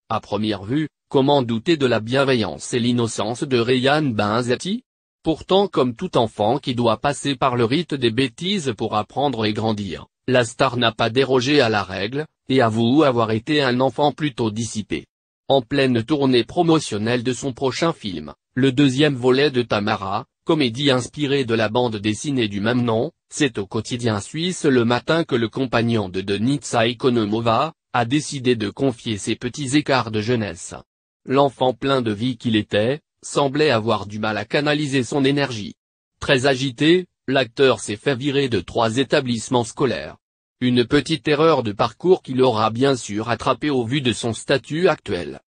À première vue, comment douter de la bienveillance et l'innocence de Ryan Benzetti? Pourtant, comme tout enfant qui doit passer par le rite des bêtises pour apprendre et grandir, la star n'a pas dérogé à la règle, et avoue avoir été un enfant plutôt dissipé. En pleine tournée promotionnelle de son prochain film, le deuxième volet de Tamara, comédie inspirée de la bande dessinée du même nom, c'est au quotidien suisse Le Matin que le compagnon de Denitsa Ekonomova a décidé de confier ses petits écarts de jeunesse. L'enfant plein de vie qu'il était, semblait avoir du mal à canaliser son énergie. Très agité, l'acteur s'est fait virer de 3 établissements scolaires. Une petite erreur de parcours qu'il aura bien sûr attrapée au vu de son statut actuel.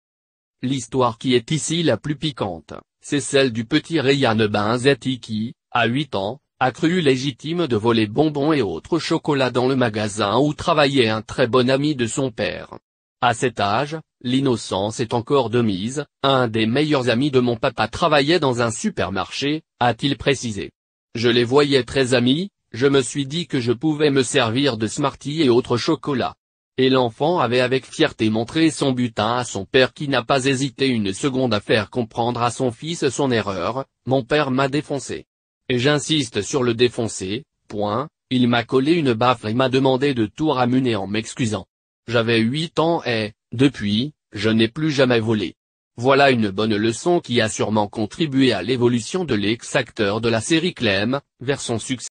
L'histoire qui est ici la plus piquante, c'est celle du petit Ryan Benzetti qui, à 8 ans, a cru légitime de voler bonbons et autres chocolats dans le magasin où travaillait un très bon ami de son père. À cet âge, l'innocence est encore de mise, un des meilleurs amis de mon papa travaillait dans un supermarché, a-t-il précisé. Je les voyais très amis, je me suis dit que je pouvais me servir de Smarties et autres chocolats. Et l'enfant avait avec fierté montré son butin à son père qui n'a pas hésité une seconde à faire comprendre à son fils son erreur, mon père m'a défoncé. Et j'insiste sur le défoncer, il m'a collé une baffe et m'a demandé de tout ramener en m'excusant. J'avais 8 ans et, depuis, je n'ai plus jamais volé. Voilà une bonne leçon qui a sûrement contribué à l'évolution de l'ex-acteur de la série Clem, vers son succès.